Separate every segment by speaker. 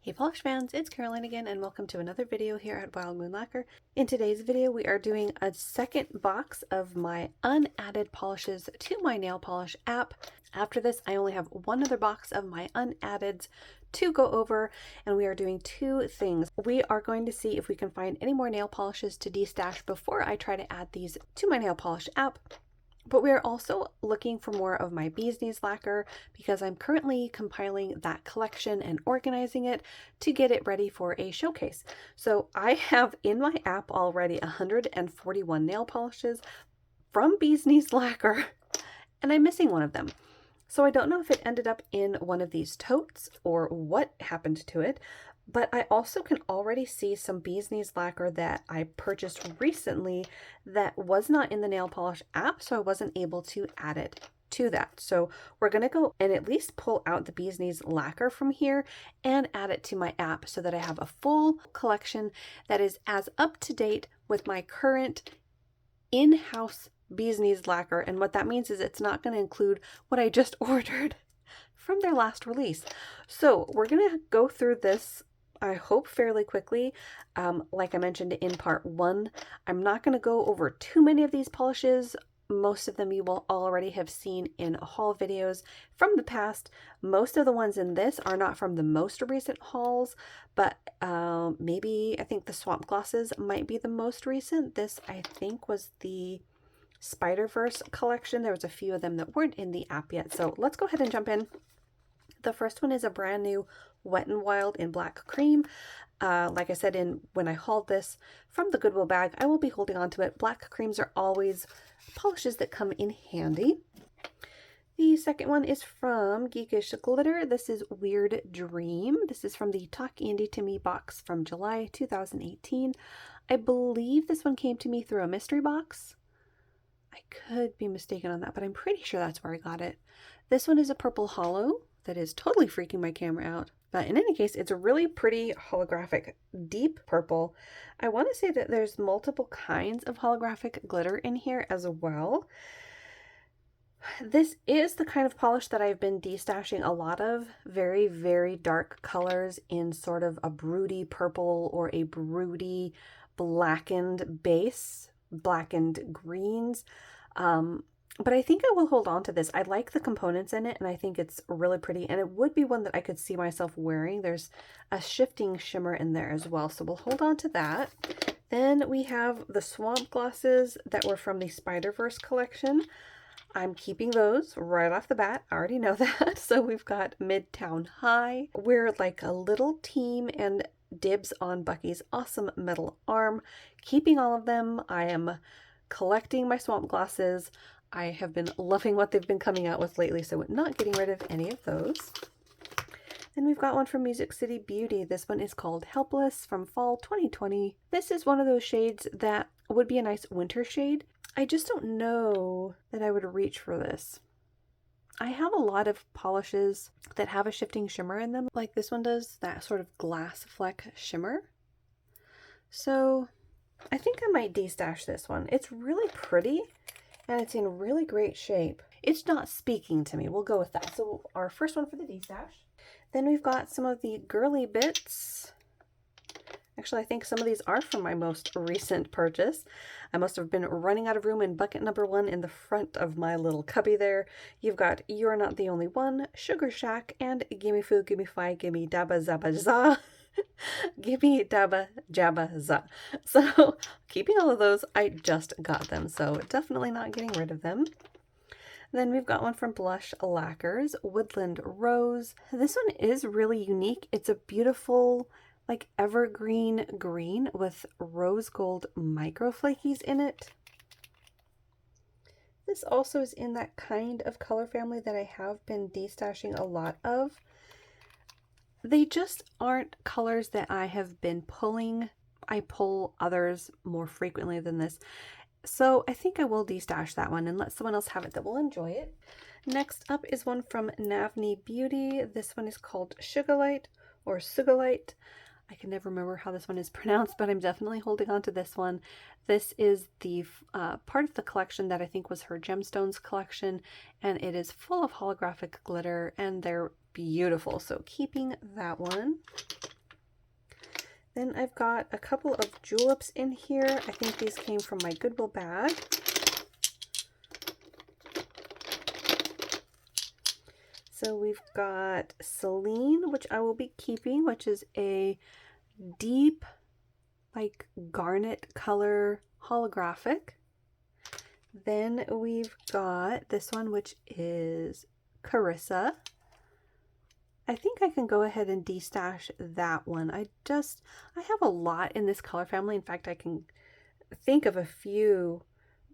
Speaker 1: Hey polish fans, it's Caroline again and welcome to another video here at Wild Moon Lacquer. In today's video we are doing a second box of my unadded polishes to my nail polish app. After this I only have one other box of my unaddeds to go over, and we are doing two things. We are going to see if we can find any more nail polishes to destash before I try to add these to my nail polish app. But we're also looking for more of my bee's knees lacquer because I'm currently compiling that collection and organizing it to get it ready for a showcase. So I have in my app already 141 nail polishes from bee's knees lacquer, and I'm missing one of them. So I don't know if it ended up in one of these totes or what happened to it, but I also can already see some bee's knees lacquer that I purchased recently that was not in the nail polish app, so I wasn't able to add it to that. So we're going to go and at least pull out the bee's knees lacquer from here and add it to my app so that I have a full collection that is as up to date with my current in-house bee's knees lacquer. And what that means is it's not going to include what I just ordered from their last release. So we're going to go through this, I hope, fairly quickly. Like I mentioned in part one, I'm not going to go over too many of these polishes. Most of them you will already have seen in haul videos from the past. Most of the ones in this are not from the most recent hauls, but maybe I think the swamp glosses might be the most recent. This I think was the Spider-Verse collection. There was a few of them that weren't in the app yet. So let's go ahead and jump in. The first one is a brand new Wet n Wild in black cream. Like I said when I hauled this from the Goodwill bag, I will be holding on to it. Black creams are always polishes that come in handy. The second one is from Geekish Glitter. This is Weird Dream. This is from the Talk Indie to Me box from July 2018. I believe this one came to me through a mystery box. I could be mistaken on that, but I'm pretty sure that's where I got it. This one is a purple hollow that is totally freaking my camera out. But in any case, it's a really pretty holographic deep purple. I want to say that there's multiple kinds of holographic glitter in here as well. This is the kind of polish that I've been destashing a lot of. Very, very dark colors in sort of a broody purple or a broody blackened base, blackened greens. But I think I will hold on to this. I like the components in it, and I think it's really pretty, and it would be one that I could see myself wearing. There's a shifting shimmer in there as well, so we'll hold on to that. Then we have the swamp glosses that were from the Spider-Verse collection. I'm keeping those right off the bat. I already know that. So we've got Midtown High. We're like a little team and dibs on Bucky's awesome metal arm. Keeping all of them. I am collecting my swamp glosses. I have been loving what they've been coming out with lately, so not getting rid of any of those. Then we've got one from Music City Beauty. This one is called Helpless from fall 2020. This is one of those shades that would be a nice winter shade. I just don't know that I would reach for this. I have a lot of polishes that have a shifting shimmer in them, like this one does, that sort of glass fleck shimmer. So I think I might destash this one. It's really pretty. And it's in really great shape. It's not speaking to me. We'll go with that. So our first one for the destash. Then we've got some of the girly bits. Actually, I think some of these are from my most recent purchase. I must have been running out of room in bucket number 1 in the front of my little cubby there. You've got You're Not the Only One, Sugar Shack, and Gimme Foo, Gimme Fi, Gimme Dabba Zabba Za. Gimme Dabba Jabba Za. So keeping all of those, I just got them, so definitely not getting rid of them. Then we've got one from Blush Lacquers, Woodland Rose. This one is really unique. It's a beautiful like evergreen green with rose gold micro flakies in it. This also is in that kind of color family that I have been destashing a lot of. They just aren't colors that I have been pulling. I pull others more frequently than this. So I think I will destash that one and let someone else have it that will enjoy it. Next up is one from Navni Beauty. This one is called Sugarlight or Sugarlight. I can never remember how this one is pronounced, but I'm definitely holding on to this one. This is the part of the collection that I think was her Gemstones collection, and it is full of holographic glitter, and they're beautiful. So keeping that one. Then I've got a couple of juleps in here. I think these came from my Goodwill bag. So we've got Cerulean, which I will be keeping, which is a deep, like garnet color holographic. Then we've got this one, which is Carissa. I think I can go ahead and destash that one. I have a lot in this color family. In fact, I can think of a few,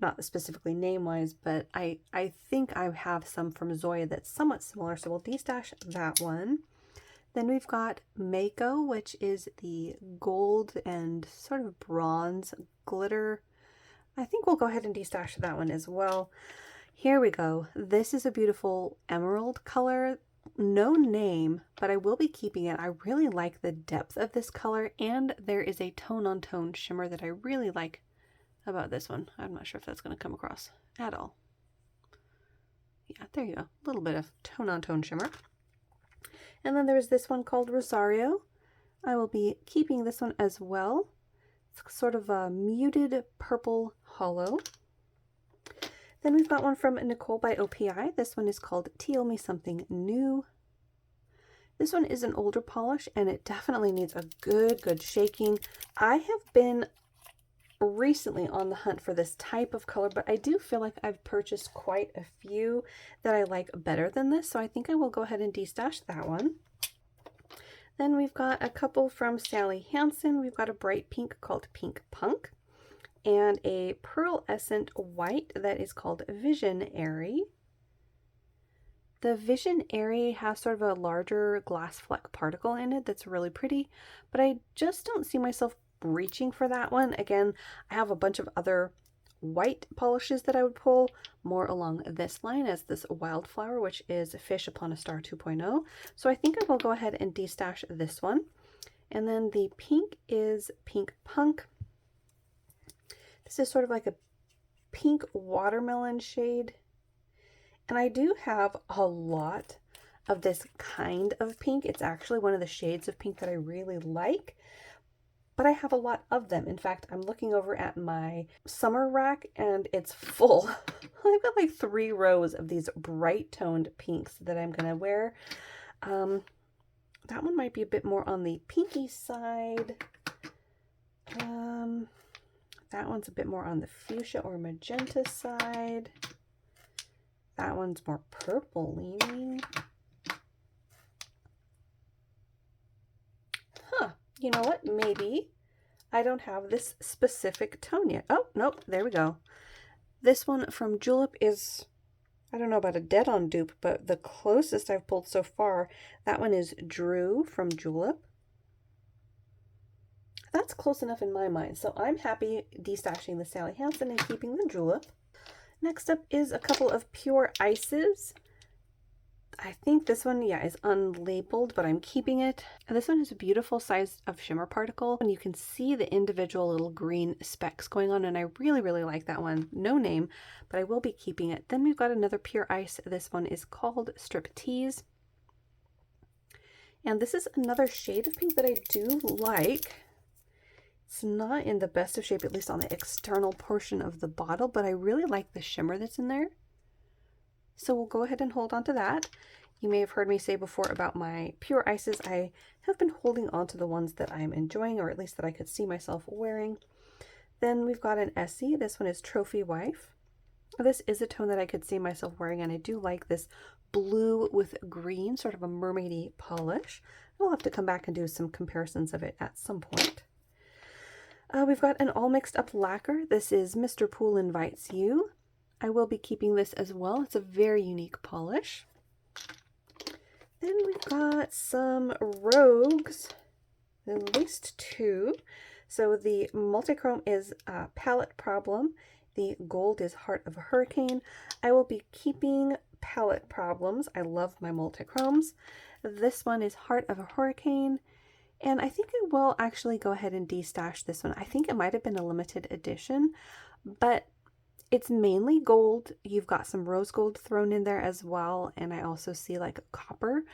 Speaker 1: not specifically name-wise, but I think I have some from Zoya that's somewhat similar, so we'll destash that one. Then we've got Mako, which is the gold and sort of bronze glitter. I think we'll go ahead and destash that one as well. Here we go. This is a beautiful emerald color. No name, but I will be keeping it. I really like the depth of this color, and there is a tone-on-tone shimmer that I really like about this one. I'm not sure if that's going to come across at all. Yeah, there you go. A little bit of tone-on-tone shimmer. And then there's this one called Rosario. I will be keeping this one as well. It's sort of a muted purple hollow. Then we've got one from Nicole by OPI. This one is called Teal Me Something New. This one is an older polish, and it definitely needs a good shaking. I have been recently on the hunt for this type of color, but I do feel like I've purchased quite a few that I like better than this, so I think I will go ahead and destash that one. Then we've got a couple from Sally Hansen. We've got a bright pink called Pink Punk, and a pearlescent white that is called Visionary. The Visionary has sort of a larger glass fleck particle in it that's really pretty, but I just don't see myself reaching for that one. Again, I have a bunch of other white polishes that I would pull more along this line as this Wildflower, which is Fish Upon a Star 2.0. So I think I will go ahead and destash this one. And then the pink is Pink Punk. This is sort of like a pink watermelon shade. And I do have a lot of this kind of pink. It's actually one of the shades of pink that I really like, but I have a lot of them. In fact, I'm looking over at my summer rack and it's full. I've got like 3 rows of these bright toned pinks that I'm going to wear. That one might be a bit more on the pinky side. That one's a bit more on the fuchsia or magenta side. That one's more purple leaning. Huh, you know what? Maybe I don't have this specific tone yet. Oh, nope, there we go. This one from Julep is, I don't know about a dead-on dupe, but the closest I've pulled so far, that one is Drew from Julep. That's close enough in my mind, so I'm happy destashing the Sally Hansen and keeping the Julep. Next up is a couple of Pure Ices. I think this one, yeah, is unlabeled, but I'm keeping it. And this one is a beautiful size of shimmer particle, and you can see the individual little green specks going on, and I really like that one. No name, but I will be keeping it. Then we've got another Pure Ice. This one is called Striptease. And this is another shade of pink that I do like. It's not in the best of shape, at least on the external portion of the bottle, but I really like the shimmer that's in there. So we'll go ahead and hold on to that. You may have heard me say before about my Pure Ices. I have been holding on to the ones that I'm enjoying, or at least that I could see myself wearing. Then we've got an Essie. This one is Trophy Wife. This is a tone that I could see myself wearing, and I do like this blue with green, sort of a mermaidy polish. I'll have to come back and do some comparisons of it at some point. We've got an all mixed up lacquer. This is Mr. Pool Invites You. I will be keeping this as well. It's a very unique polish. Then we've got some Rogues, at least 2. So the Multichrome is Palette Problem. The gold is Heart of a Hurricane. I will be keeping Palette Problems. I love my Multichromes. This one is Heart of a Hurricane. And I think I will actually go ahead and destash this one. I think it might have been a limited edition, but it's mainly gold. You've got some rose gold thrown in there as well, and I also see like copper,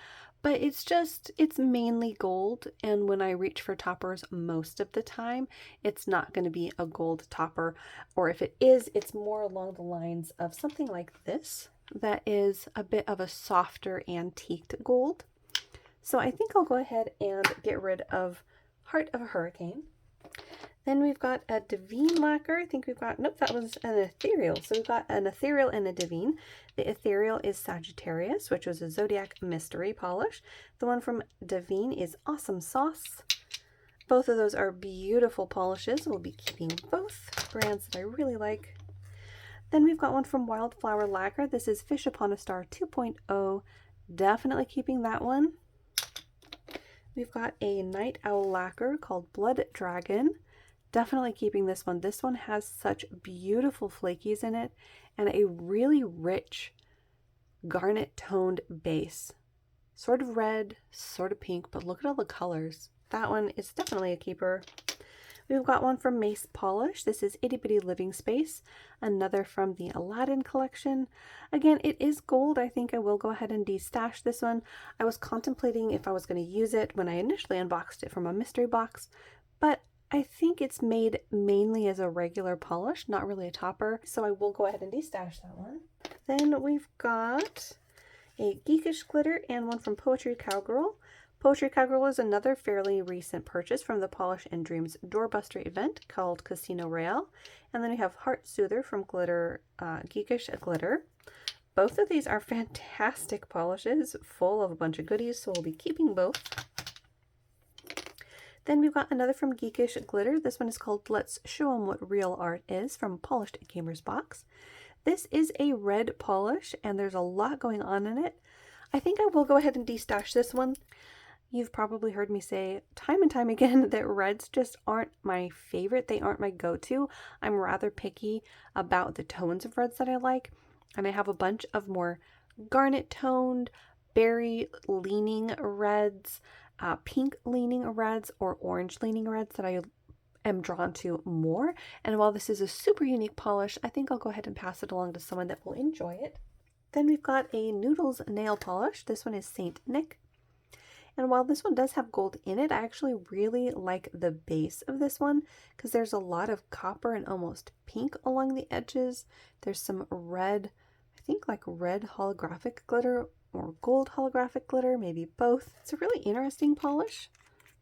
Speaker 1: but it's mainly gold, and when I reach for toppers most of the time, it's not going to be a gold topper, or if it is, it's more along the lines of something like this that is a bit of a softer antiqued gold. So I think I'll go ahead and get rid of Heart of a Hurricane. Then we've got a Divine lacquer. I think we've got, nope, that was an ethereal. So we've got an ethereal and a Divine. The ethereal is Sagittarius, which was a Zodiac mystery polish. The one from Divine is Awesome Sauce. Both of those are beautiful polishes. We'll be keeping both brands that I really like. Then we've got one from Wildflower Lacquer. This is Fish Upon a Star 2.0. Definitely keeping that one. We've got a Night Owl lacquer called Blood Dragon. Definitely keeping this one. This one has such beautiful flakies in it and a really rich garnet toned base. Sort of red, sort of pink, but look at all the colors. That one is definitely a keeper. We've got one from Mace Polish. This is Itty Bitty Living Space. Another from the Aladdin collection. Again, it is gold. I think I will go ahead and destash this one. I was contemplating if I was going to use it when I initially unboxed it from a mystery box, but I think it's made mainly as a regular polish, not really a topper, so I will go ahead and destash that one. Then we've got a Geekish glitter and one from Poetry Cowgirl. Poetry Cowgirl is another fairly recent purchase from the Polish and Dreams Doorbuster event called Casino Royale. And then we have Heart Soother from Geekish Glitter. Both of these are fantastic polishes, full of a bunch of goodies, so we'll be keeping both. Then we've got another from Geekish Glitter. This one is called Let's Show 'Em What Real Art Is from Polished Gamers Box. This is a red polish, and there's a lot going on in it. I think I will go ahead and destash this one. You've probably heard me say time and time again that reds just aren't my favorite. They aren't my go-to. I'm rather picky about the tones of reds that I like, and I have a bunch of more garnet-toned, berry-leaning reds, pink-leaning reds, or orange-leaning reds that I am drawn to more. And while this is a super unique polish, I think I'll go ahead and pass it along to someone that will enjoy it. Then we've got a Noodles nail polish. This one is Saint Nick. And while this one does have gold in it, I actually really like the base of this one because there's a lot of copper and almost pink along the edges. There's some red, I think like red holographic glitter or gold holographic glitter, maybe both. It's a really interesting polish,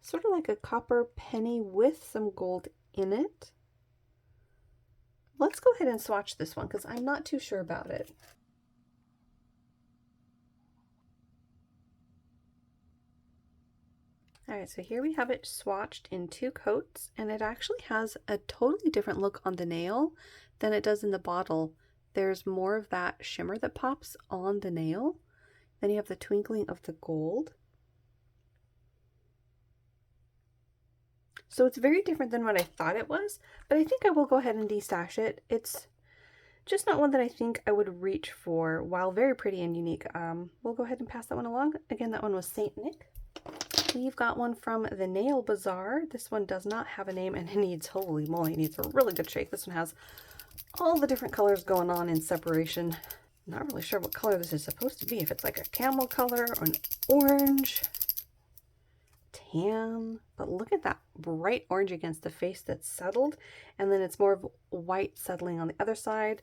Speaker 1: sort of like a copper penny with some gold in it. Let's go ahead and swatch this one because I'm not too sure about it. Alright, so here we have it swatched in 2 coats, and it actually has a totally different look on the nail than it does in the bottle. There's more of that shimmer that pops on the nail. Then you have the twinkling of the gold. So it's very different than what I thought it was, but I think I will go ahead and destash it. It's just not one that I think I would reach for, while very pretty and unique. We'll go ahead and pass that one along. Again, that one was Saint Nick. We've got one from the Nail Bazaar. This one does not have a name, and it needs, holy moly, it needs a really good shake. This one has all the different colors going on in separation. Not really sure what color this is supposed to be. If it's like a camel color or an orange, tan, but look at that bright orange against the face that's settled, and then it's more of white settling on the other side.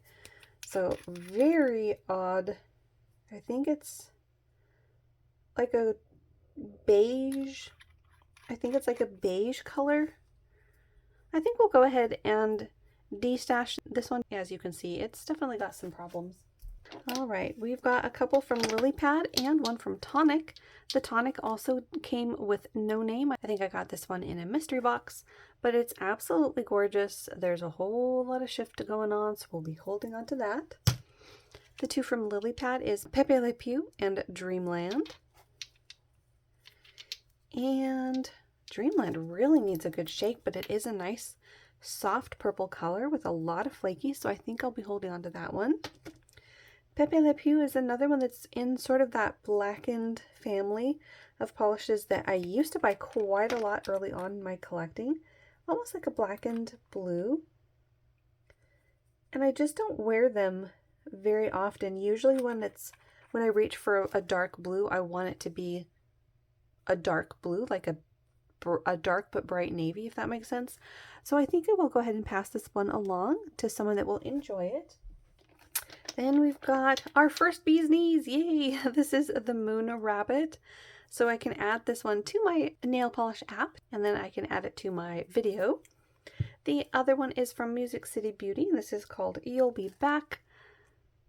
Speaker 1: So very odd. I think it's like a beige. I think it's like a beige color. I think we'll go ahead and destash this one. As you can see, it's definitely got some problems. All right, we've got a couple from Lily Pad and one from Tonic. The Tonic also came with no name. I think I got this one in a mystery box, but it's absolutely gorgeous. There's a whole lot of shift going on, so we'll be holding on to that. The 2 from Lily Pad is Pepe Le Pew and Dreamland. And Dreamland really needs a good shake, but it is a nice soft purple color with a lot of flaky, so I think I'll be holding on to that one. Pepe Le Pew is another one that's in sort of that blackened family of polishes that I used to buy quite a lot early on in my collecting. Almost like a blackened blue. And I just don't wear them very often. Usually when I reach for a dark blue, I want it to be a dark blue, like a dark but bright navy, if that makes sense. So I think I will go ahead and pass this one along to someone that will enjoy it. Then we've got our first bee's knees. Yay! This is the Moon Rabbit. So I can add this one to my nail polish app, and then I can add it to my video. The other one is from Music City Beauty. This is called You'll Be Back.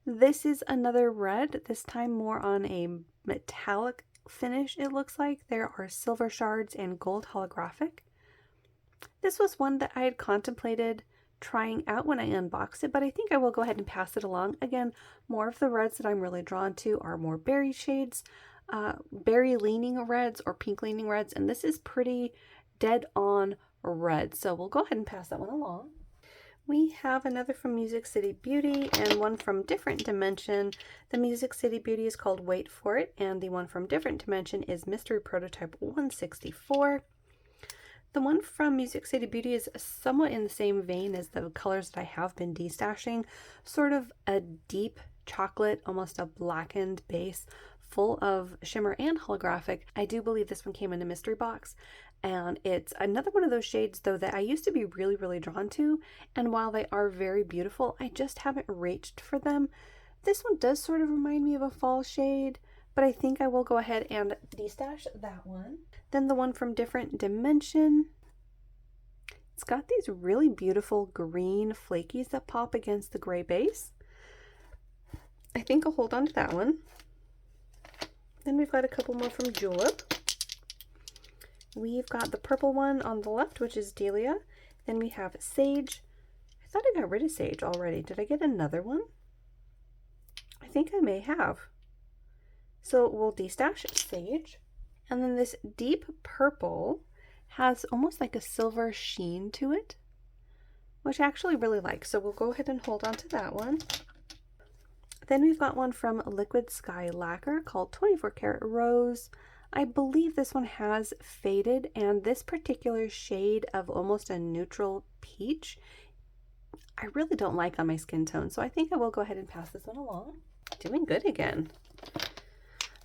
Speaker 1: This is another red, this time more on a metallic finish, it looks like. There are silver shards and gold holographic. This was one that I had contemplated trying out when I unboxed it, but I think I will go ahead and pass it along. Again, more of the reds that I'm really drawn to are more berry shades, berry leaning reds or pink leaning reds, and this is pretty dead on red, so we'll go ahead and pass that one along. We have another from Music City Beauty and one from Different Dimension. The Music City Beauty is called Wait For It, and the one from Different Dimension is Mystery Prototype 164. The one from Music City Beauty is somewhat in the same vein as the colors that I have been destashing, sort of a deep chocolate, almost a blackened base, full of shimmer and holographic. I do believe this one came in a mystery box, and it's another one of those shades though that I used to be really drawn to, and while they are very beautiful, I just haven't reached for them. This one does sort of remind me of a fall shade, but I think I will go ahead and destash that one. Then the one from Different Dimension. It's got these really beautiful green flakies that pop against the gray base. I think I'll hold on to that one. Then we've got a couple more from Julep. We've got the purple one on the left, which is Delia. Then we have Sage. I thought I got rid of Sage already. Did I get another one? I think I may have. So we'll destash Sage. And then this deep purple has almost like a silver sheen to it, which I actually really like. So we'll go ahead and hold on to that one. Then we've got one from Liquid Sky Lacquer called 24 Karat Rose. I believe this one has faded, and this particular shade of almost a neutral peach, I really don't like on my skin tone. So I think I will go ahead and pass this one along. Doing good again.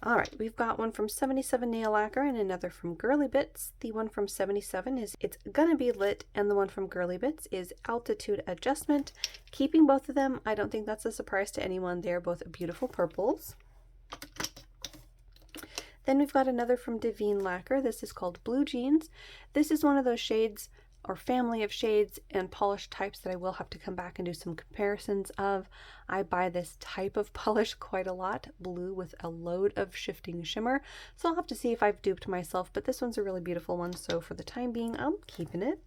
Speaker 1: All right, we've got one from 77 Nail Lacquer and another from Girly Bits. The one from 77 is It's Gonna Be Lit, and the one from Girly Bits is Altitude Adjustment. Keeping both of them, I don't think that's a surprise to anyone. They're both beautiful purples. Then we've got another from Divine Lacquer. This is called Blue Jeans. This is one of those shades or family of shades and polish types that I will have to come back and do some comparisons of. I buy this type of polish quite a lot, blue with a load of shifting shimmer, so I'll have to see if I've duped myself, but this one's a really beautiful one, so for the time being I'm keeping it.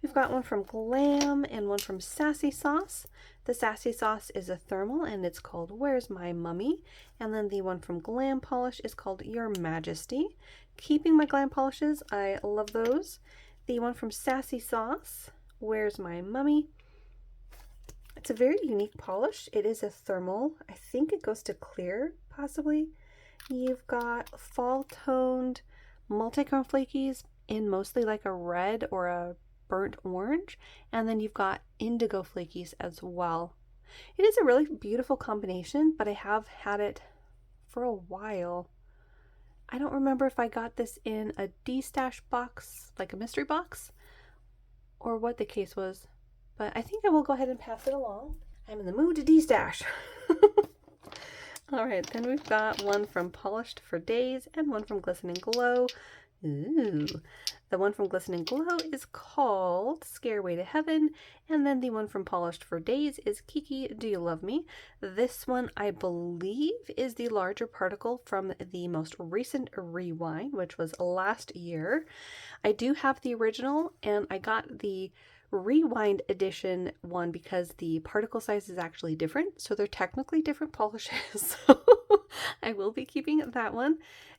Speaker 1: We've got one from Glam and one from Sassy Sauce. The Sassy Sauce is a thermal and it's called Where's My Mummy? And then the one from Glam Polish is called Your Majesty. Keeping my Glam polishes, I love those. The one from Sassy Sauce, Where's My Mummy? It's a very unique polish. It is a thermal. I think it goes to clear, possibly. You've got fall toned multichrome flakies in mostly like a red or a burnt orange, and then you've got indigo flakies as well. It is a really beautiful combination, but I have had it for a while. I don't remember if I got this in a destash box, like a mystery box, or what the case was, but I think I will go ahead and pass it along. I'm in the mood to destash. All right, then we've got one from Polished for Days and one from Glistening Glow. Ooh. The one from Glistening Glow is called Scareway to Heaven, and then the one from Polished for Days is Kiki, Do You Love Me? This one, I believe, is the larger particle from the most recent rewind, which was last year. I do have the original, and I got the rewind edition one because the particle size is actually different, so they're technically different polishes. So I will be keeping that one.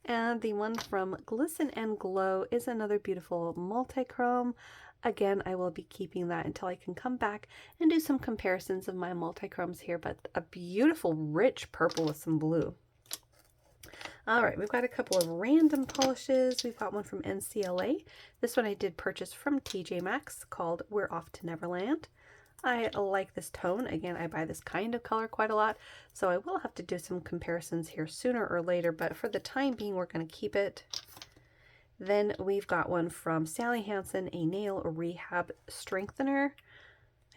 Speaker 1: And the one from Glisten and Glow is another beautiful multichrome. Again, I will be keeping that until I can come back and do some comparisons of my multichromes here, but a beautiful rich purple with some blue. All right, we've got a couple of random polishes. We've got one from NCLA. This one I did purchase from TJ Maxx called We're Off to Neverland. I like this tone. Again, I buy this kind of color quite a lot, so I will have to do some comparisons here sooner or later, but for the time being, we're going to keep it. Then we've got one from Sally Hansen, a nail rehab strengthener.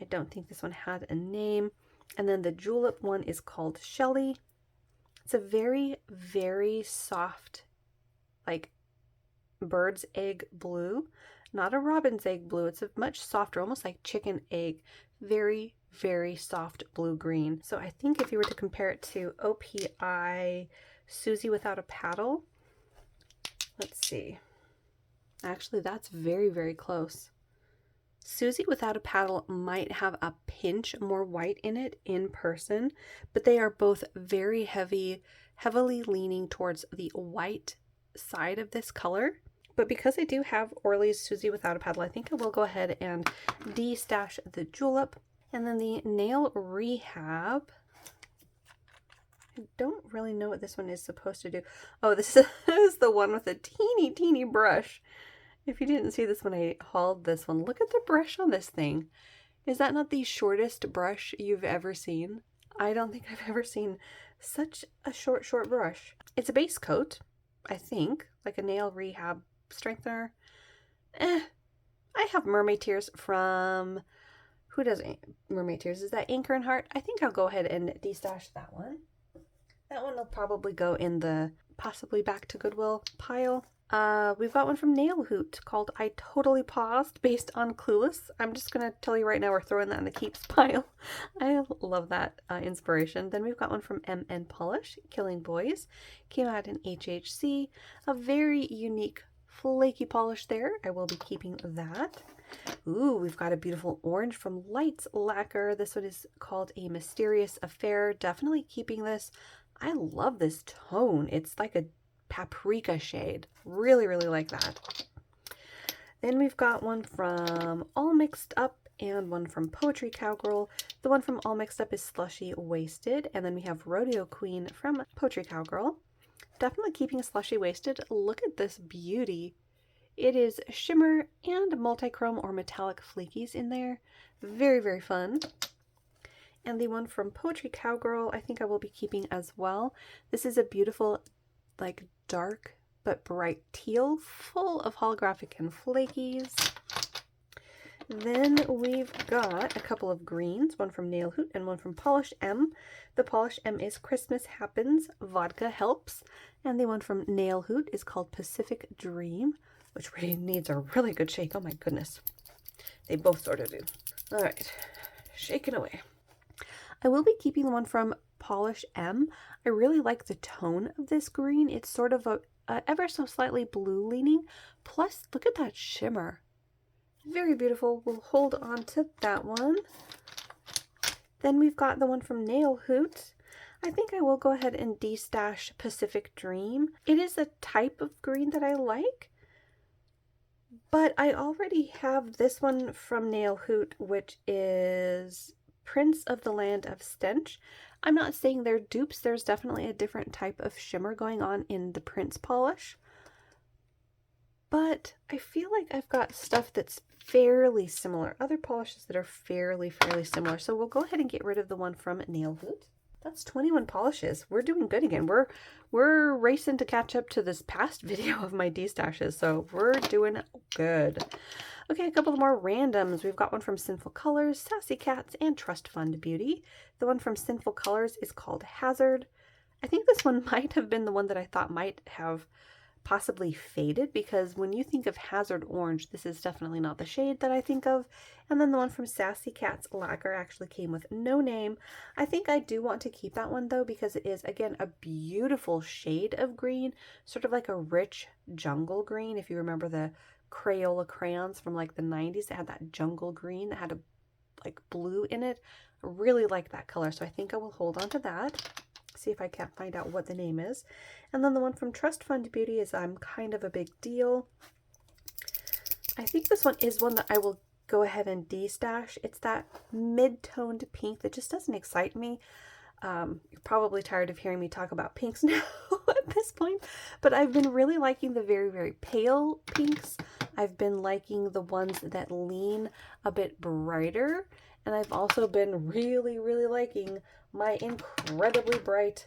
Speaker 1: I don't think this one had a name. And then the julep one is called Shelly. It's a very, very soft, like bird's egg blue. Not a robin's egg blue. It's a much softer, almost like chicken egg. Very, very soft blue-green. So I think if you were to compare it to OPI Susie Without a Paddle, let's see. Actually, that's very, very close. Susie Without a Paddle might have a pinch more white in it in person, but they are both very heavily leaning towards the white side of this color. But because I do have Orly's Susie Without a Paddle, I think I will go ahead and destash the julep. And then the Nail Rehab, I don't really know what this one is supposed to do. Oh, this is the one with a teeny, teeny brush. If you didn't see this when I hauled this one, look at the brush on this thing. Is that not the shortest brush you've ever seen? I don't think I've ever seen such a short brush. It's a base coat, I think, like a nail rehab strengthener. I have Mermaid Tears from, who does Mermaid Tears? Is that Anchor and Heart? I think I'll go ahead and destash that one. That one will probably go in the possibly back to Goodwill pile. We've got one from Nail Hoot called I Totally Paused, based on Clueless. I'm just going to tell you right now, we're throwing that in the keeps pile. I love that inspiration. Then we've got one from MN Polish, Killing Boys. Came out in HHC. A very unique flaky polish there. I will be keeping that. Ooh, we've got a beautiful orange from Lights Lacquer. This one is called A Mysterious Affair. Definitely keeping this. I love this tone. It's like a paprika shade. Really, really like that. Then we've got one from All Mixed Up and one from Poetry Cowgirl. The one from All Mixed Up is Slushy Wasted. And then we have Rodeo Queen from Poetry Cowgirl. Definitely keeping Slushy Wasted. Look at this beauty. It is shimmer and multichrome or metallic flakies in there. Very, very fun. And the one from Poetry Cowgirl, I think I will be keeping as well. This is a beautiful, like dark but bright teal, full of holographic and flakies. Then we've got a couple of greens, one from Nail Hoot and one from Polish M. The Polish M is Christmas Happens, Vodka Helps. And the one from Nail Hoot is called Pacific Dream, which really needs a really good shake. Oh my goodness. They both sort of do. All right, shaking away. I will be keeping the one from Polish M. I really like the tone of this green. It's sort of a ever so slightly blue leaning. Plus, look at that shimmer. Very beautiful. We'll hold on to that one. Then we've got the one from Nail Hoot. I think I will go ahead and destash Pacific Dream. It is a type of green that I like, but I already have this one from Nail Hoot, which is Prince of the Land of Stench. I'm not saying they're dupes. There's definitely a different type of shimmer going on in the Prince polish. But I feel like I've got stuff that's fairly similar. Other polishes that are fairly similar. So we'll go ahead and get rid of the one from Nail Hoot. That's 21 polishes. We're doing good again. We're racing to catch up to this past video of my destashes. So we're doing good. Okay, a couple more randoms. We've got one from Sinful Colors, Sassy Cats, and Trust Fund Beauty. The one from Sinful Colors is called Hazard. I think this one might have been the one that I thought might have possibly faded, because when you think of Hazard Orange, this is definitely not the shade that I think of. And then the one from Sassy Cats Lacquer actually came with no name. I think I do want to keep that one though, because it is, again, a beautiful shade of green, sort of like a rich jungle green. If you remember the Crayola crayons from like the 90s that had that jungle green that had a like blue in it. I really like that color, so I think I will hold on to that. See if I can't find out what the name is. And then the one from Trust Fund Beauty is I'm Kind of a Big Deal. I think this one is one that I will go ahead and destash. It's that mid-toned pink that just doesn't excite me. You're probably tired of hearing me talk about pinks now at this point, but I've been really liking the very pale pinks. I've been liking the ones that lean a bit brighter, and I've also been really liking my incredibly bright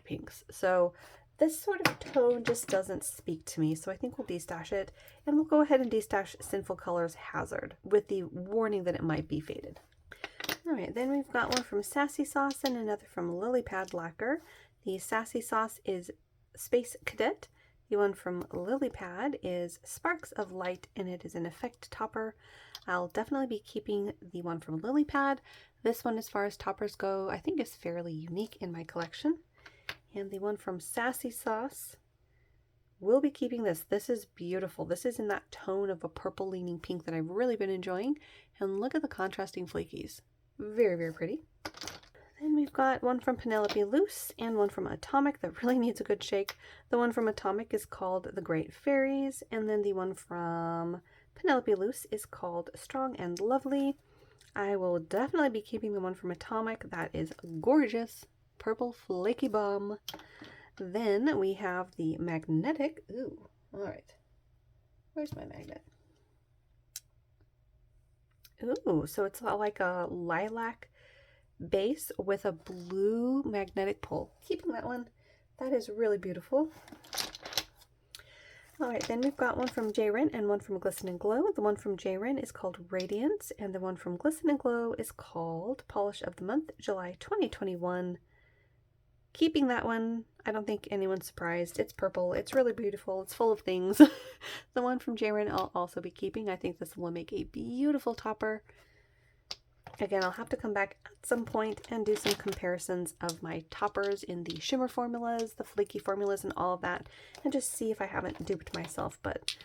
Speaker 1: pinks. So this sort of tone just doesn't speak to me, so I think we'll destash it, and we'll go ahead and destash Sinful Colors Hazard with the warning that it might be faded. Alright, then we've got one from Sassy Sauce and another from Lily Pad Lacquer. The Sassy Sauce is Space Cadet. The one from Lily Pad is Sparks of Light, and it is an effect topper. I'll definitely be keeping the one from Lily Pad. This one, as far as toppers go, I think is fairly unique in my collection. And the one from Sassy Sauce, we'll be keeping this. This is beautiful. This is in that tone of a purple leaning pink that I've really been enjoying. And look at the contrasting flakies. Very, very pretty. Then we've got one from Penelope Loose and one from Atomic that really needs a good shake. The one from Atomic is called The Great Fairies, and then the one from Penelope Loose is called Strong and Lovely. I will definitely be keeping the one from Atomic. That is gorgeous. Purple Flaky Bomb. Then we have the magnetic. Ooh, all right. Where's my magnet? Ooh, so it's like a lilac base with a blue magnetic pole. Keeping that one. That is really beautiful. All right, then we've got one from J-Ren and one from Glisten and Glow. The one from J-Ren is called Radiance, and the one from Glisten and Glow is called Polish of the Month, July 2021. Keeping that one. I don't think anyone's surprised. It's purple. It's really beautiful. It's full of things. The one from J-Ren I'll also be keeping. I think this will make a beautiful topper. Again, I'll have to come back at some point and do some comparisons of my toppers in the shimmer formulas, the flaky formulas, and all of that, and just see if I haven't duped myself, but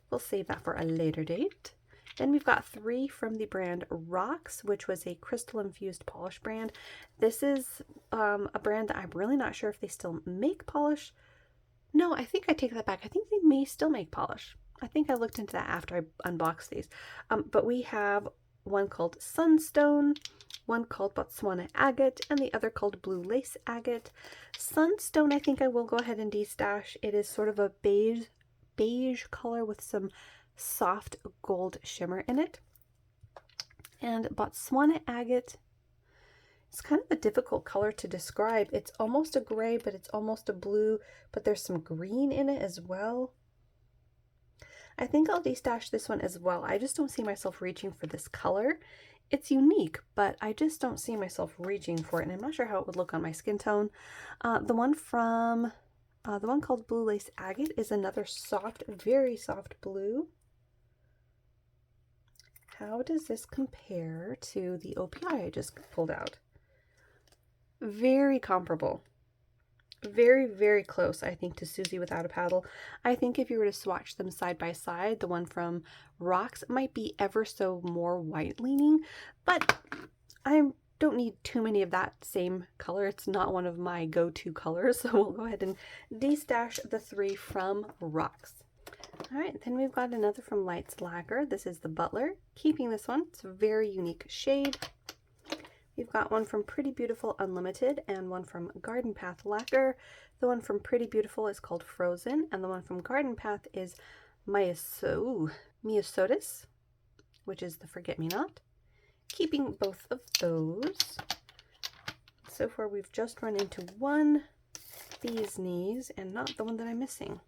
Speaker 1: we'll save that for a later date. Then we've got three from the brand Rocks, which was a crystal infused polish brand. This is a brand that I'm really not sure if they still make polish. No, I think I take that back. I think they may still make polish. I think I looked into that after I unboxed these. But we have one called Sunstone, one called Botswana Agate, and the other called Blue Lace Agate. Sunstone, I think I will go ahead and destash. It is sort of a beige color with some soft gold shimmer in it. And Botswana Agate, it's kind of a difficult color to describe. It's almost a gray, but it's almost a blue, but there's some green in it as well. I think I'll destash this one as well. I just don't see myself reaching for this color. It's unique, but I just don't see myself reaching for it, and I'm not sure how it would look on my skin tone. The one called Blue Lace Agate is another soft, very soft blue. How does this compare to the OPI I just pulled out? Very comparable. Very, very close, I think, to Susie Without a Paddle. I think if you were to swatch them side by side, the one from Rocks might be ever so more white leaning, but I don't need too many of that same color. It's not one of my go-to colors, so we'll go ahead and destash the three from Rocks. All right, then we've got another from Lights Lacquer. This is the Butler. Keeping this one. It's a very unique shade. We've got one from Pretty Beautiful Unlimited and one from Garden Path Lacquer. The one from Pretty Beautiful is called Frozen, and the one from Garden Path is Myosotis, which is the Forget-Me-Not. Keeping both of those. So far we've just run into one Bee's Knees and not the one that I'm missing.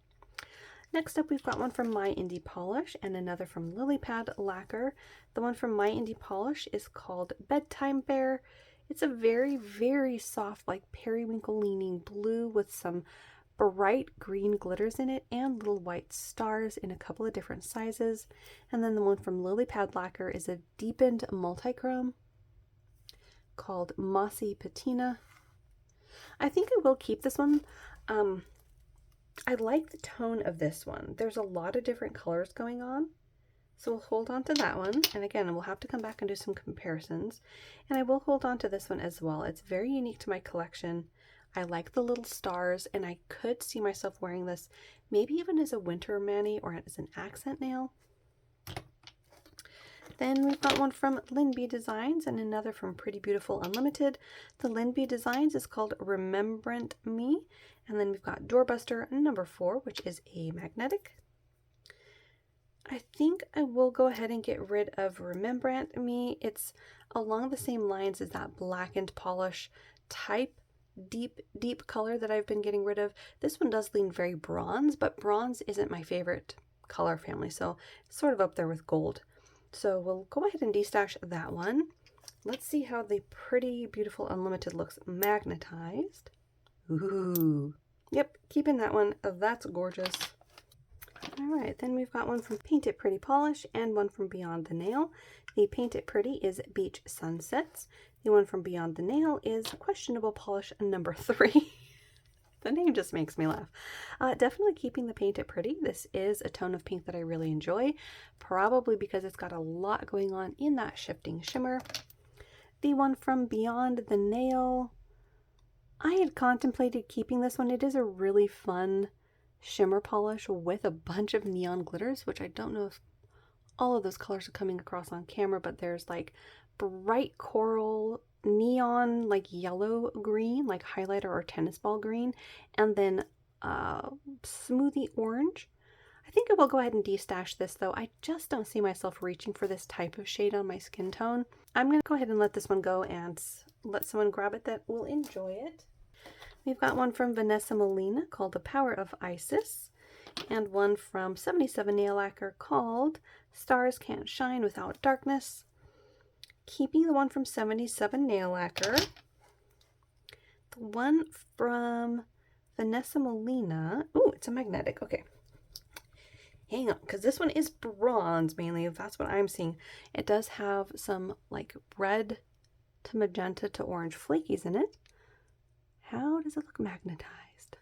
Speaker 1: Next up, we've got one from My Indie Polish and another from Lily Pad Lacquer. The one from My Indie Polish is called Bedtime Bear. It's a very, very soft, like periwinkle leaning blue with some bright green glitters in it and little white stars in a couple of different sizes. And then the one from Lily Pad Lacquer is a deepened multichrome called Mossy Patina. I think I will keep this one. I like the tone of this one. There's a lot of different colors going on, so we'll hold on to that one. And again, we'll have to come back and do some comparisons. And I will hold on to this one as well. It's very unique to my collection. I like the little stars, and I could see myself wearing this maybe even as a winter mani or as an accent nail. Then we've got one from Linby Designs and another from Pretty Beautiful Unlimited. The Linby Designs is called Remembrant Me. And then we've got Doorbuster number 4, which is a magnetic. I think I will go ahead and get rid of Remembrant Me. It's along the same lines as that blackened polish type, deep color that I've been getting rid of. This one does lean very bronze, but bronze isn't my favorite color family, so it's sort of up there with gold. So we'll go ahead and destash that one. Let's see how the pretty, beautiful Unlimited looks magnetized. Ooh. Yep, keeping that one. That's gorgeous. Alright, then we've got one from Paint It Pretty Polish and one from Beyond the Nail. The Paint It Pretty is Beach Sunsets. The one from Beyond the Nail is Questionable Polish number 3. The name just makes me laugh. Definitely keeping the Paint It Pretty. This is a tone of pink that I really enjoy, probably because it's got a lot going on in that shifting shimmer. The one from Beyond the Nail, I had contemplated keeping this one. It is a really fun shimmer polish with a bunch of neon glitters, which I don't know if all of those colors are coming across on camera, but there's like bright coral, neon, like yellow green, like highlighter or tennis ball green, and then smoothie orange. I think I will go ahead and destash this though. I just don't see myself reaching for this type of shade on my skin tone. I'm going to go ahead and let this one go and let someone grab it that will enjoy it. We've got one from Vanessa Molina called The Power of Isis, and one from 77 Nail Lacquer called Stars Can't Shine Without Darkness. Keeping the one from 77 Nail Lacquer. The one from Vanessa Molina. Oh, it's a magnetic. Okay. Hang on, because this one is bronze mainly. That's what I'm seeing. It does have some like red to magenta to orange flakies in it. How does it look magnetized?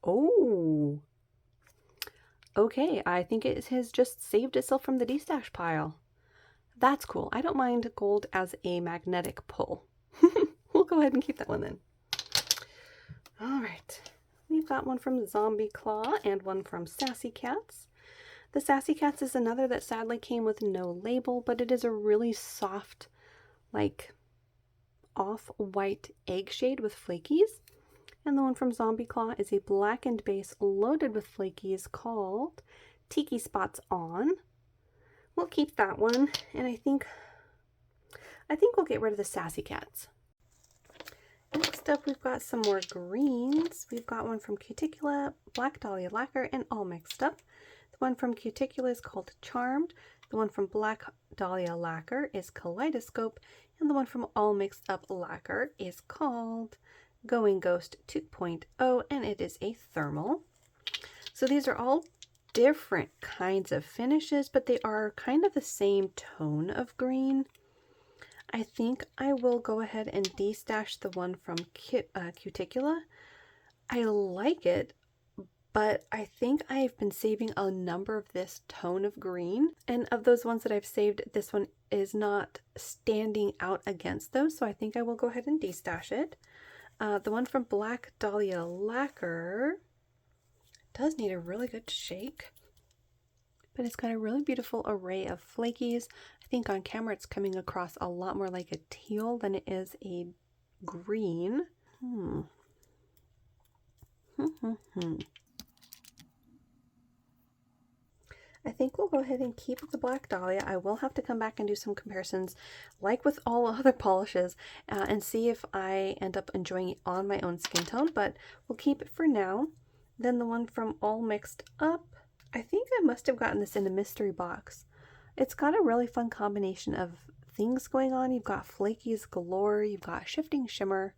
Speaker 1: Oh. Okay, I think it has just saved itself from the destash pile. That's cool. I don't mind gold as a magnetic pull. We'll go ahead and keep that one then. All right. We've got one from Zombie Claw and one from Sassy Cats. The Sassy Cats is another that sadly came with no label, but it is a really soft, like off-white egg shade with flakies. And the one from Zombie Claw is a blackened base loaded with flakies called Tiki Spots On. We'll keep that one, and I think we'll get rid of the Sassy Cats. Next up, we've got some more greens. We've got one from Cuticula, Black Dahlia Lacquer, and All Mixed Up. The one from Cuticula is called Charmed. The one from Black Dahlia Lacquer is Kaleidoscope, and the one from All Mixed Up Lacquer is called Going Ghost 2.0, and it is a thermal. So these are all different kinds of finishes, but they are kind of the same tone of green. I think I will go ahead and destash the one from Cuticula. I like it, but I think I've been saving a number of this tone of green, and of those ones that I've saved, this one is not standing out against those, so I think I will go ahead and destash it. The one from Black Dahlia Lacquer does need a really good shake, but it's got a really beautiful array of flakies. I think on camera it's coming across a lot more like a teal than it is a green. I think we'll go ahead and keep the Black Dahlia. I will have to come back and do some comparisons, like with all other polishes, and see if I end up enjoying it on my own skin tone, but we'll keep it for now. Then the one from All Mixed Up, I think I must have gotten this in a mystery box. It's got a really fun combination of things going on. You've got flakies galore, you've got shifting shimmer,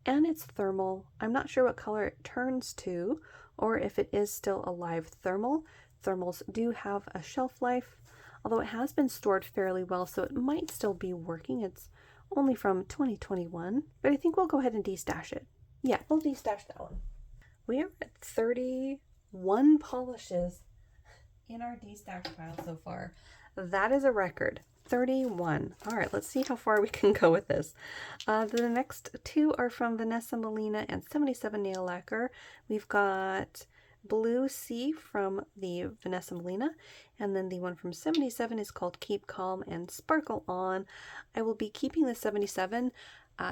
Speaker 1: and it's thermal. I'm not sure what color it turns to, or if it is still a live thermal. Thermals do have a shelf life, although it has been stored fairly well, so it might still be working. It's only from 2021, but I think we'll go ahead and destash it. Yeah, we'll destash that one. We are at 31 polishes in our destash pile so far. That is a record. 31. All right, let's see how far we can go with this. The next two are from Vanessa Molina and 77 Nail Lacquer. We've got Blue Sea from the Vanessa Molina, and then the one from 77 is called Keep Calm and Sparkle On. I will be keeping the 77.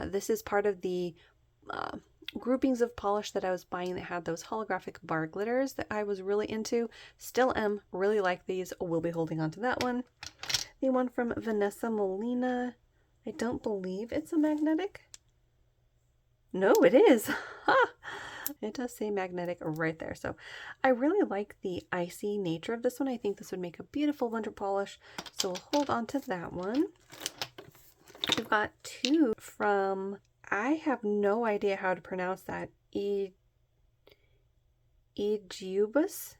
Speaker 1: This is part of the groupings of polish that I was buying that had those holographic bar glitters that I was really into. Still am, really like these. We'll be holding on to that one. The one from Vanessa Molina, I don't believe it's a magnetic. No, it is. It does say magnetic right there. So I really like the icy nature of this one. I think this would make a beautiful winter polish. So we'll hold on to that one. We've got two from, I have no idea how to pronounce that, Ejubus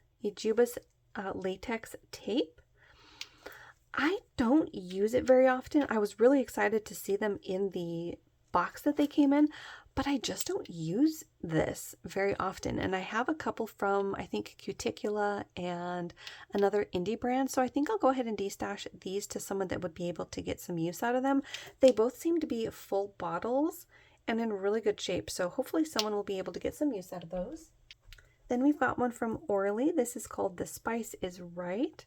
Speaker 1: latex tape. I don't use it very often. I was really excited to see them in the box that they came in, but I just don't use this very often. And I have a couple from, I think, Cuticula and another indie brand. So I think I'll go ahead and destash these to someone that would be able to get some use out of them. They both seem to be full bottles and in really good shape. So hopefully someone will be able to get some use out of those. Then we've got one from Orly. This is called The Spice Is Right.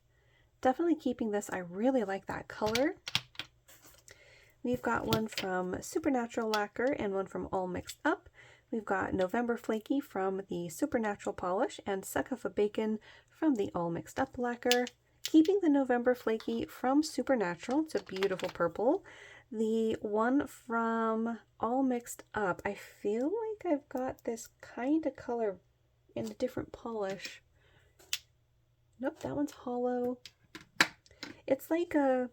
Speaker 1: Definitely keeping this. I really like that color. We've got one from Supernatural Lacquer and one from All Mixed Up. We've got November Flaky from the Supernatural Polish and Suck of a Bacon from the All Mixed Up Lacquer. Keeping the November Flaky from Supernatural. It's a beautiful purple. The one from All Mixed Up, I feel like I've got this kind of color in a different polish. Nope, that one's hollow. It's like a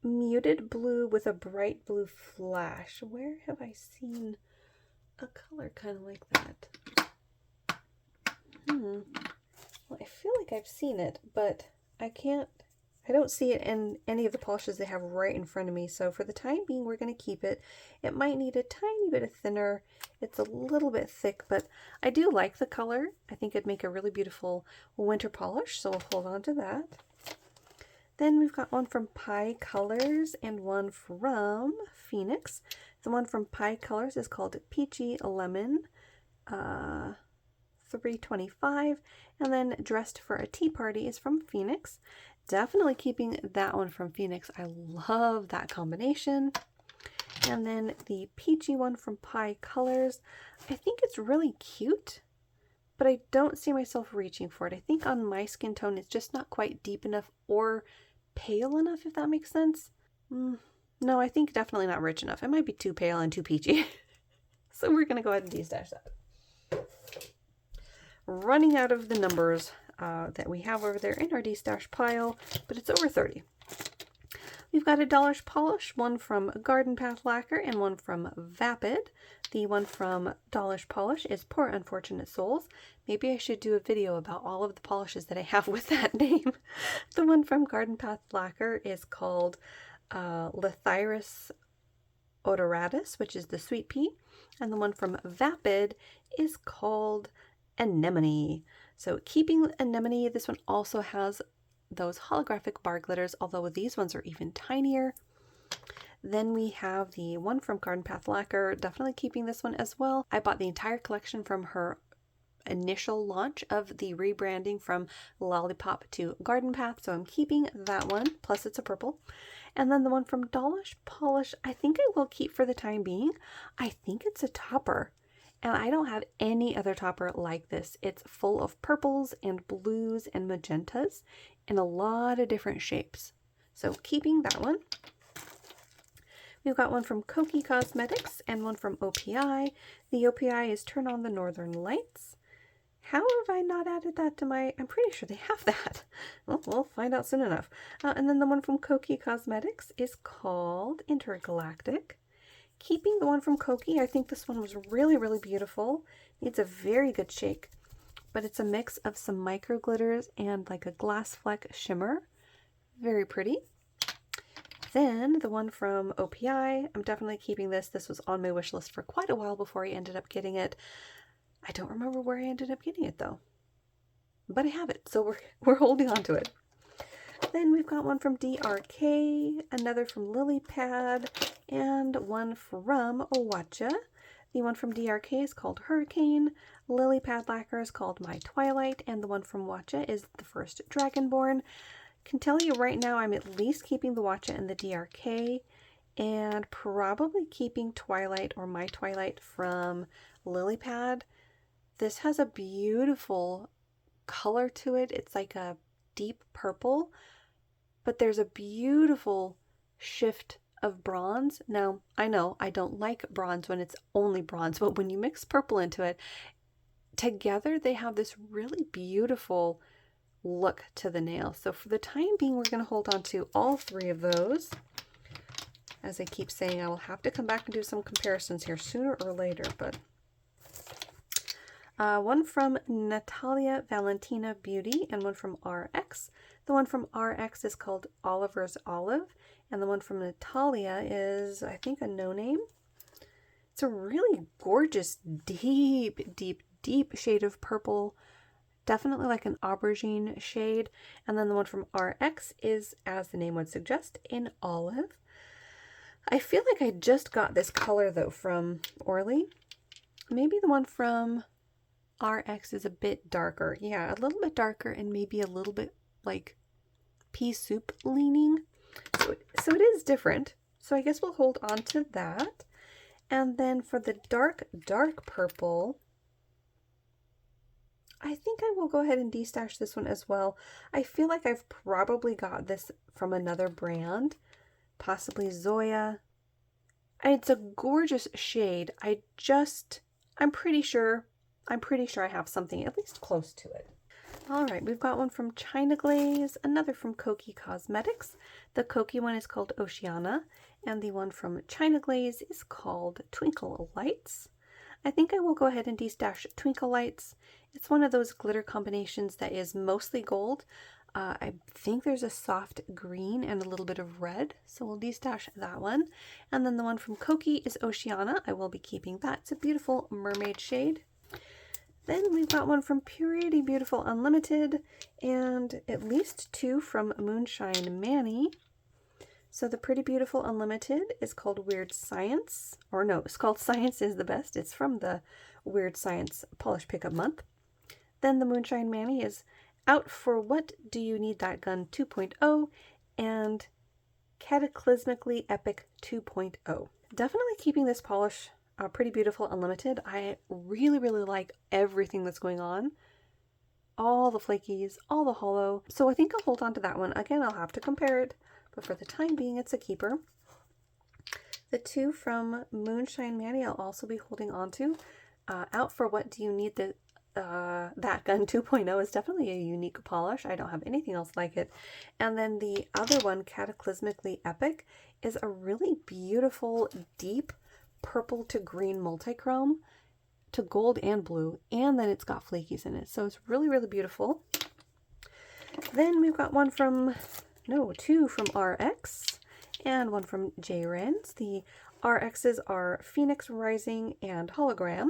Speaker 1: muted blue with a bright blue flash. Where have I seen a color kind of like that? Well, I feel like I've seen it, but I don't see it in any of the polishes they have right in front of me. So for the time being, we're going to keep it. It might need a tiny bit of thinner. It's a little bit thick, but I do like the color. I think it'd make a really beautiful winter polish, so we'll hold on to that. Then we've got one from Pie Colors and one from Phoenix. The one from Pie Colors is called Peachy Lemon, $3.25, and then Dressed for a Tea Party is from Phoenix. Definitely keeping that one from Phoenix. I love that combination. And then the peachy one from Pie Colors. I think it's really cute, but I don't see myself reaching for it. I think on my skin tone, it's just not quite deep enough or pale enough, if that makes sense. No, I think definitely not rich enough. It might be too pale and too peachy. So we're going to go ahead and destash that. Running out of the numbers that we have over there in our destash pile, but it's over 30. We've got a Dollish polish, one from Garden Path Lacquer and one from Vapid. The one from Dollish Polish is Poor Unfortunate Souls. Maybe I should do a video about all of the polishes that I have with that name. The one from Garden Path Lacquer is called Lithyrus odoratus, which is the sweet pea. And the one from Vapid is called Anemone. So keeping Anemone, this one also has those holographic bar glitters, although these ones are even tinier. Then we have the one from Garden Path Lacquer, definitely keeping this one as well. I bought the entire collection from her initial launch of the rebranding from Lollipop to Garden Path, so I'm keeping that one, plus it's a purple. And then the one from Dollish Polish, I think I will keep for the time being. I think it's a topper. And I don't have any other topper like this. It's full of purples and blues and magentas in a lot of different shapes. So keeping that one. We've got one from Koki Cosmetics and one from OPI. The OPI is Turn on the Northern Lights. How have I not added that to my... I'm pretty sure they have that. Well, we'll find out soon enough. And then the one from Koki Cosmetics is called Intergalactic. Keeping the one from Koki, I think this one was really, really beautiful. Needs a very good shake, but it's a mix of some micro glitters and like a glass fleck shimmer. Very pretty. Then the one from OPI, I'm definitely keeping this. This was on my wish list for quite a while before I ended up getting it. I don't remember where I ended up getting it though, but I have it, so we're holding on to it. Then we've got one from DRK, another from Lily Pad, and one from Owacha. The one from DRK is called Hurricane, Lily Pad Lacquer is called My Twilight, and the one from Wacha is the first Dragonborn. Can tell you right now I'm at least keeping the Wacha and the DRK, and probably keeping Twilight or My Twilight from Lily Pad. This has a beautiful color to it. It's like a deep purple, but there's a beautiful shift of bronze. Now, I know I don't like bronze when it's only bronze, but when you mix purple into it, together they have this really beautiful look to the nail. So for the time being, we're going to hold on to all three of those. As I keep saying, I will have to come back and do some comparisons here sooner or later, but one from Natalia Valentina Beauty and one from RX. The one from RX is called Oliver's Olive, and the one from Natalia is, I think, a no name. It's a really gorgeous, deep, deep, deep shade of purple. Definitely like an aubergine shade. And then the one from RX is, as the name would suggest, in olive. I feel like I just got this color though from Orly. Maybe the one from RX is a bit darker. Yeah, a little bit darker and maybe a little bit like pea soup leaning. So it is different. So I guess we'll hold on to that. And then for the dark, dark purple, I think I will go ahead and destash this one as well. I feel like I've probably got this from another brand, possibly Zoya. It's a gorgeous shade. I'm pretty sure I have something at least close to it. All right, we've got one from China Glaze, another from Koki Cosmetics. The Koki one is called Oceana, and the one from China Glaze is called Twinkle Lights. I think I will go ahead and destash Twinkle Lights. It's one of those glitter combinations that is mostly gold. I think there's a soft green and a little bit of red, so we'll destash that one. And then the one from Koki is Oceana. I will be keeping that. It's a beautiful mermaid shade. Then we've got one from Purity Beautiful Unlimited, and at least two from Moonshine Manny. So the Pretty Beautiful Unlimited is called Weird Science, or no, it's called Science is the Best. It's from the Weird Science Polish Pickup Month. Then the Moonshine Manny is Out for What Do You Need That Gun 2.0 and Cataclysmically Epic 2.0. Definitely keeping this polish Pretty Beautiful Unlimited. I really, really like everything that's going on. All the flakies, all the hollow. So I think I'll hold on to that one. Again, I'll have to compare it, but for the time being, it's a keeper. The two from Moonshine Manny I'll also be holding on to. Out for What Do You Need That Gun 2.0 is definitely a unique polish. I don't have anything else like it. And then the other one, Cataclysmically Epic, is a really beautiful, deep purple to green multichrome to gold and blue, and then it's got flakies in it, so it's really, really beautiful. Then we've got two from RX and one from J-Rens. The RXs are Phoenix Rising and Hologram.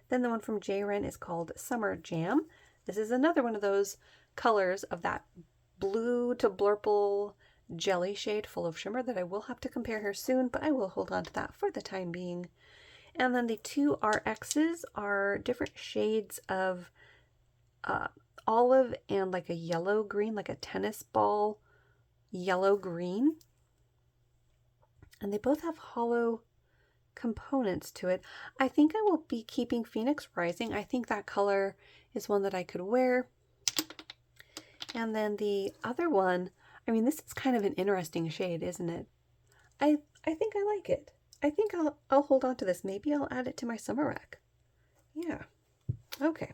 Speaker 1: Then the one from J-Ren is called Summer Jam. This is another one of those colors of that blue to blurple jelly shade full of shimmer that I will have to compare here soon, but I will hold on to that for the time being. And then the two RXs are different shades of olive and like a yellow green, like a tennis ball yellow green. And they both have hollow components to it. I think I will be keeping Phoenix Rising. I think that color is one that I could wear. And then the other one, I mean, this is kind of an interesting shade, isn't it? I think I like it. I think I'll hold on to this. Maybe I'll add it to my summer rack. Yeah. Okay.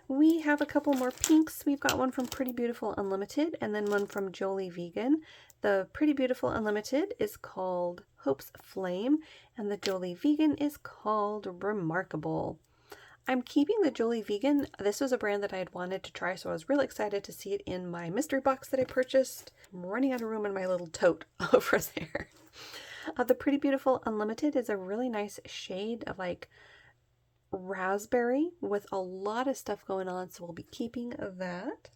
Speaker 1: We have a couple more pinks. We've got one from Pretty Beautiful Unlimited and then one from Jolie Vegan. The Pretty Beautiful Unlimited is called Hope's Flame and the Jolie Vegan is called Remarkable. I'm keeping the Jolie Vegan. This was a brand that I had wanted to try, so I was really excited to see it in my mystery box that I purchased. I'm running out of room in my little tote over there. The Pretty Beautiful Unlimited is a really nice shade of like raspberry with a lot of stuff going on, so we'll be keeping that.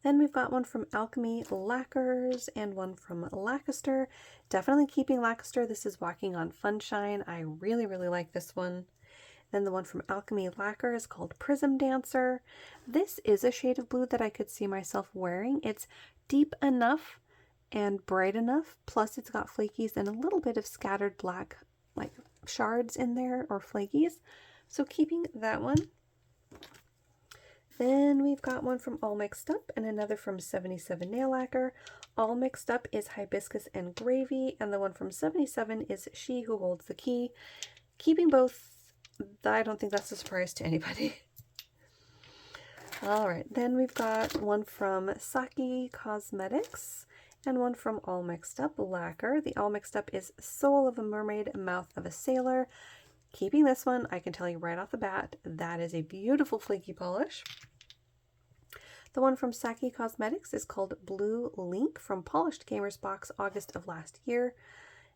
Speaker 1: Then we've got one from Alchemy Lacquers and one from Lancaster. Definitely keeping Lancaster. This is Walking on Funshine. I really, really like this one. Then the one from Alchemy Lacquer is called Prism Dancer. This is a shade of blue that I could see myself wearing. It's deep enough and bright enough, plus it's got flakies and a little bit of scattered black like shards in there or flakies. So keeping that one. Then we've got one from All Mixed Up and another from 77 Nail Lacquer. All Mixed Up is Hibiscus and Gravy, and the one from 77 is She Who Holds the Key. Keeping both, I don't think that's a surprise to anybody. Alright, then we've got one from Saki Cosmetics and one from All Mixed Up Lacquer. The All Mixed Up is Soul of a Mermaid, Mouth of a Sailor. Keeping this one, I can tell you right off the bat, that is a beautiful flaky polish. The one from Saki Cosmetics is called Blue Link from Polished Gamer's Box, August of last year.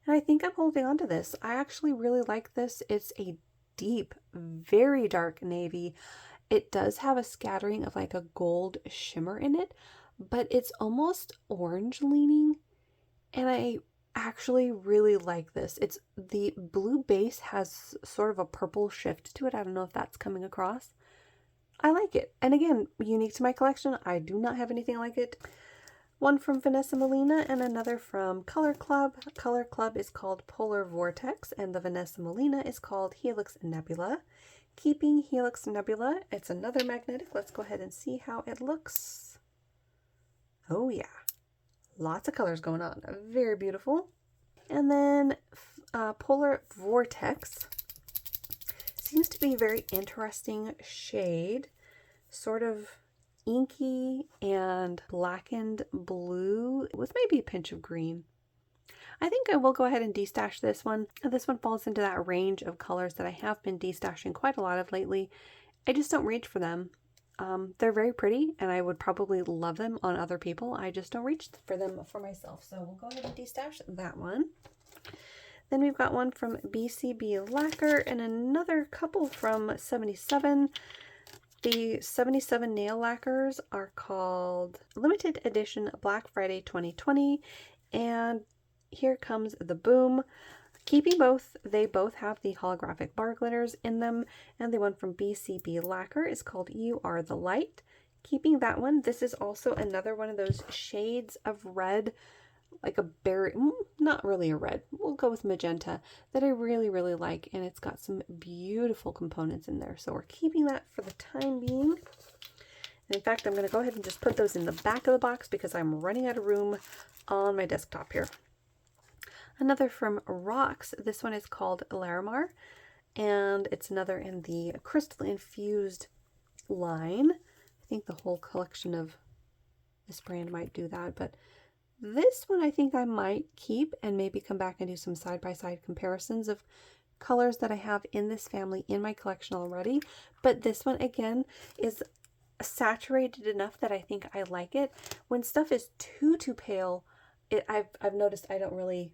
Speaker 1: And I think I'm holding on to this. I actually really like this. It's a deep, very dark navy. It does have a scattering of like a gold shimmer in it, but it's almost orange leaning. And I actually really like this. It's the blue base has sort of a purple shift to it. I don't know if that's coming across. I like it. And again, unique to my collection. I do not have anything like it. One from Vanessa Molina and another from Color Club. Color Club is called Polar Vortex and the Vanessa Molina is called Helix Nebula. Keeping Helix Nebula, it's another magnetic. Let's go ahead and see how it looks. Oh yeah. Lots of colors going on. Very beautiful. And then Polar Vortex seems to be a very interesting shade. Sort of inky and blackened blue with maybe a pinch of green. I think I will go ahead and destash this one. This one falls into that range of colors that I have been destashing quite a lot of lately. I just don't reach for them. They're very pretty and I would probably love them on other people. I just don't reach for them for myself. So we'll go ahead and destash that one. Then we've got one from BCB Lacquer and another couple from 77. The 77 nail lacquers are called Limited Edition Black Friday 2020. And here comes the boom. Keeping both, they both have the holographic bar glitters in them, and the one from BCB Lacquer is called You Are the Light. Keeping that one, this is also another one of those shades of red, like a berry, not really a red, we'll go with magenta, that I really, really like, and it's got some beautiful components in there, so we're keeping that for the time being. And in fact, I'm going to go ahead and just put those in the back of the box because I'm running out of room on my desktop here. Another from Rocks. This one is called Larimar, and it's another in the crystal infused line. I think the whole collection of this brand might do that, but this one I think I might keep and maybe come back and do some side-by-side comparisons of colors that I have in this family in my collection already. But this one again is saturated enough that I think I like it. When stuff is too pale, I've noticed I don't really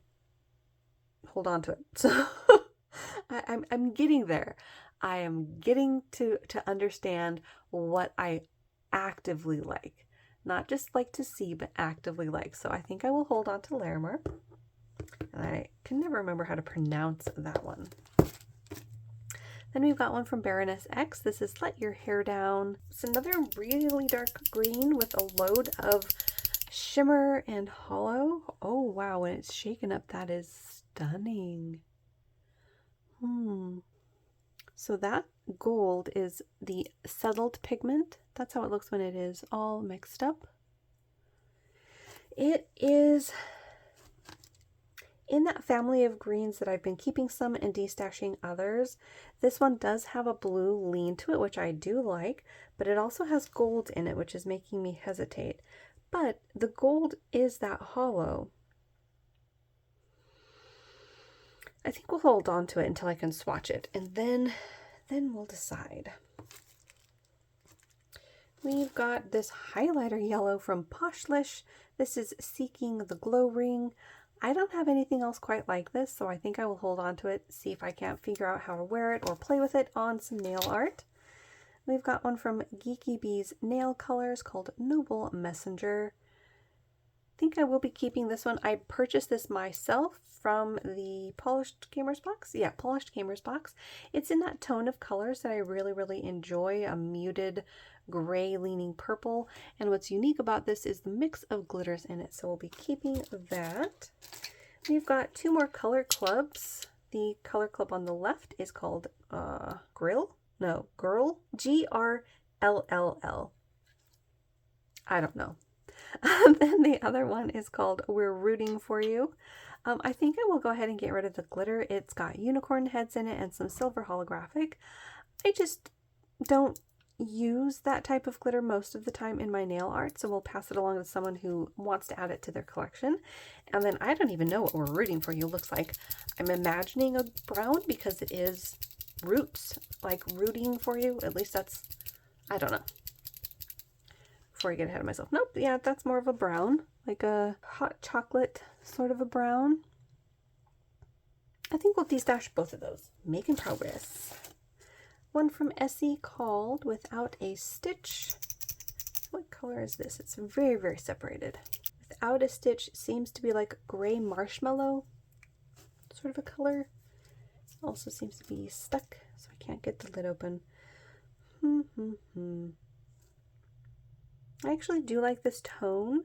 Speaker 1: hold on to it. So I'm getting there. I am getting to understand what I actively like. Not just like to see, but actively like. So I think I will hold on to Larimar. And I can never remember how to pronounce that one. Then we've got one from Baroness X. This is Let Your Hair Down. It's another really dark green with a load of shimmer and hollow. Oh wow, when it's shaken up, that is stunning. So that gold is the settled pigment. That's how it looks when it is all mixed up. It is in that family of greens that I've been keeping some and destashing others. This one does have a blue lean to it, which I do like, but it also has gold in it, which is making me hesitate. But the gold is that hollow. I think we'll hold on to it until I can swatch it, and then we'll decide. We've got this highlighter yellow from Poshlish. This is Seeking the Glow Ring. I don't have anything else quite like this, so I think I will hold on to it, see if I can't figure out how to wear it or play with it on some nail art. We've got one from Geeky Bee's Nail Colors called Noble Messenger. I think I will be keeping this one. I purchased this myself from the Polished Gamer's Box. Yeah, Polished Gamer's Box. It's in that tone of colors that I really enjoy, a muted gray leaning purple. And what's unique about this is the mix of glitters in it. So we'll be keeping that. We've got two more color clubs. The color club on the left is called Girl. GRL. LLL. I don't know. Then the other one is called We're Rooting For You. I think I will go ahead and get rid of the glitter. It's got unicorn heads in it and some silver holographic. I just don't use that type of glitter most of the time in my nail art, so we'll pass it along to someone who wants to add it to their collection. And then I don't even know what We're Rooting For You looks like. I'm imagining a brown because it is roots, like rooting for you. At least that's, I don't know. Before I get ahead of myself. Nope, yeah, that's more of a brown, like a hot chocolate sort of a brown. I think we'll destash both of those. Making progress. One from Essie called Without a Stitch. What color is this? It's very, very separated. Without a Stitch seems to be like gray marshmallow sort of a color. Also seems to be stuck, so I can't get the lid open. I actually do like this tone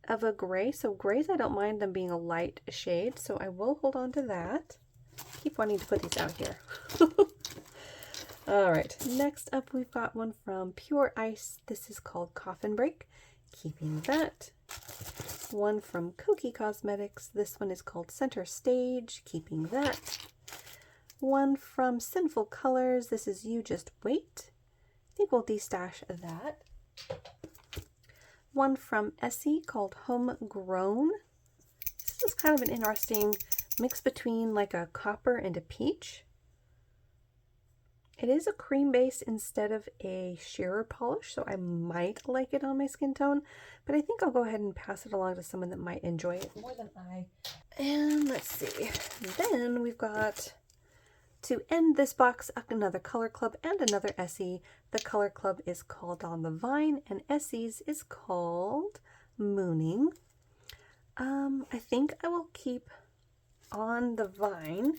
Speaker 1: of a gray. So grays, I don't mind them being a light shade, so I will hold on to that. Keep wanting to put these out here. All right, next up we've got one from Pure Ice. This is called Coffin Break. Keeping that. One from Koki Cosmetics. This one is called Center Stage. Keeping that. One from Sinful Colors. This is You Just Wait. I think we'll destash that. One from Essie called Homegrown. This is kind of an interesting mix between like a copper and a peach. It is a cream base instead of a shearer polish, so I might like it on my skin tone, but I think I'll go ahead and pass it along to someone that might enjoy it more than I. And let's see. Then we've got, to end this box, another Color Club and another Essie. The Color Club is called On the Vine, and Essie's is called Mooning. I think I will keep On the Vine.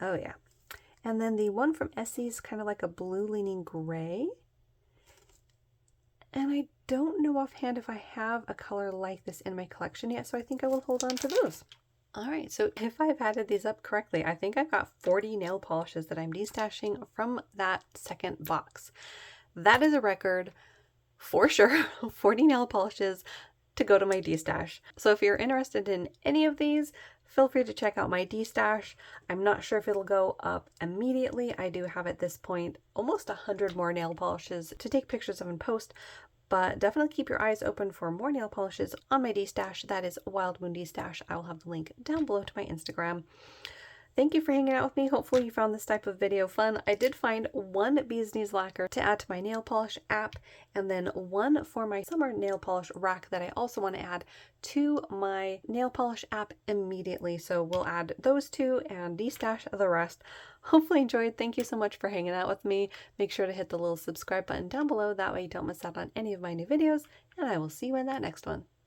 Speaker 1: Oh yeah. And then the one from Essie's kind of like a blue leaning gray. And I don't know offhand if I have a color like this in my collection yet, so I think I will hold on to those. All right, so if I've added these up correctly, I think I've got 40 nail polishes that I'm destashing from that second box. That is a record for sure, 40 nail polishes to go to my destash. So if you're interested in any of these, feel free to check out my destash. I'm not sure if it'll go up immediately. I do have at this point almost 100 more nail polishes to take pictures of and post, but definitely keep your eyes open for more nail polishes on my destash. That is Wild Moon Destash. I will have the link down below to my Instagram. Thank you for hanging out with me. Hopefully you found this type of video fun. I did find one Bee's Knees lacquer to add to my nail polish app, and then one for my summer nail polish rack that I also want to add to my nail polish app immediately. So we'll add those two and destash the rest. Hopefully you enjoyed. Thank you so much for hanging out with me. Make sure to hit the little subscribe button down below. That way you don't miss out on any of my new videos, and I will see you in that next one.